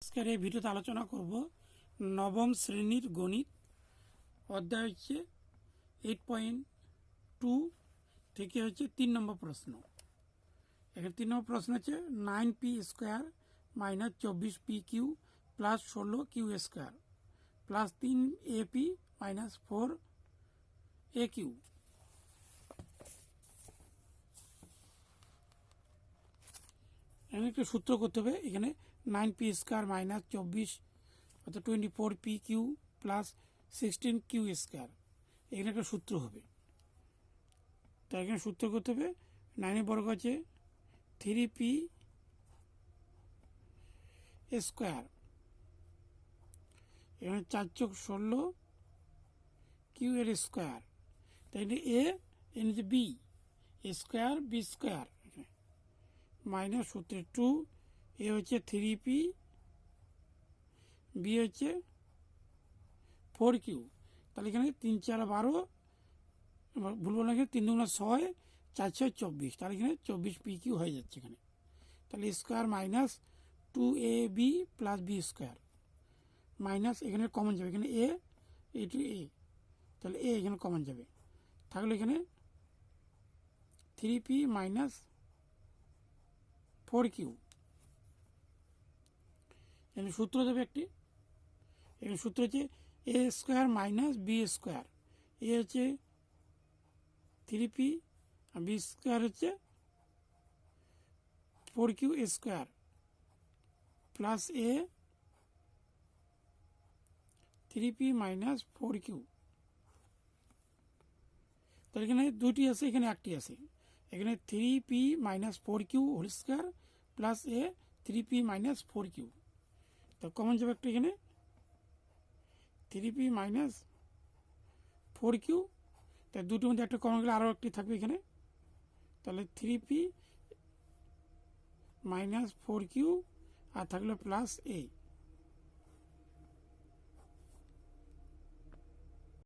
আজকের এই ভিডিওতে আলোচনা করব নবম শ্রেণীর গণিত অধ্যায় হচ্ছে 8.2 থেকে হচ্ছে 3 নম্বর প্রশ্ন। এখানে 3 নম্বর প্রশ্ন হচ্ছে 9p square minus 24p q plus 16q square plus 3ap minus 4aq। এখানে একটা সূত্র করতে হবে। এখানে 9p স্কোয়ার মাইনাস 24 অর্থাৎ 24p q plus 16q square, এখানে একটা সূত্র হবে। তো এখানে সূত্র করতে হবে 9 বর্গ আছে 3p স্কোয়ার, এখানে 4 চোখ 16 কিউ এর স্কোয়ার, তাই এ এন হচ্ছে b square b square minus সূত্রে 2, এ হচ্ছে 3p, বি হচ্ছে 4q। তাহলে এখানে 3 4 12, ভুল বললাম, এখানে 3 2 6, 4 6 24, তাহলে এখানে 24pq হয়ে যাচ্ছে এখানে। তাহলে square minus 2ab plus b square minus এখানে কমন যাবে, এখানে এ টু এ, তাহলে এ এখানে কমন যাবে, থাকলে এখানে 3p মাইনাস 4q। এখানে সূত্র দেবে একটি, এখানে সূত্র হচ্ছে এ স্কোয়ার মাইনাস বি স্কোয়ার, এ হচ্ছে 3p আর বি স্কোয়ার হচ্ছে 4q square plus a 3p minus 4q। তাহলে এখানে দুটি আছে, এখানে একটি আছে, এখানে 3p minus 4q whole square plus a 3p minus 4q। তো কমন যাবে একটা, এখানে 3p মাইনাস 4q, তাই দুটোর মধ্যে একটা কমন গেলে আরও একটি থাকবে এখানে, তাহলে 3p মাইনাস 4q আর থাকলো প্লাস এ।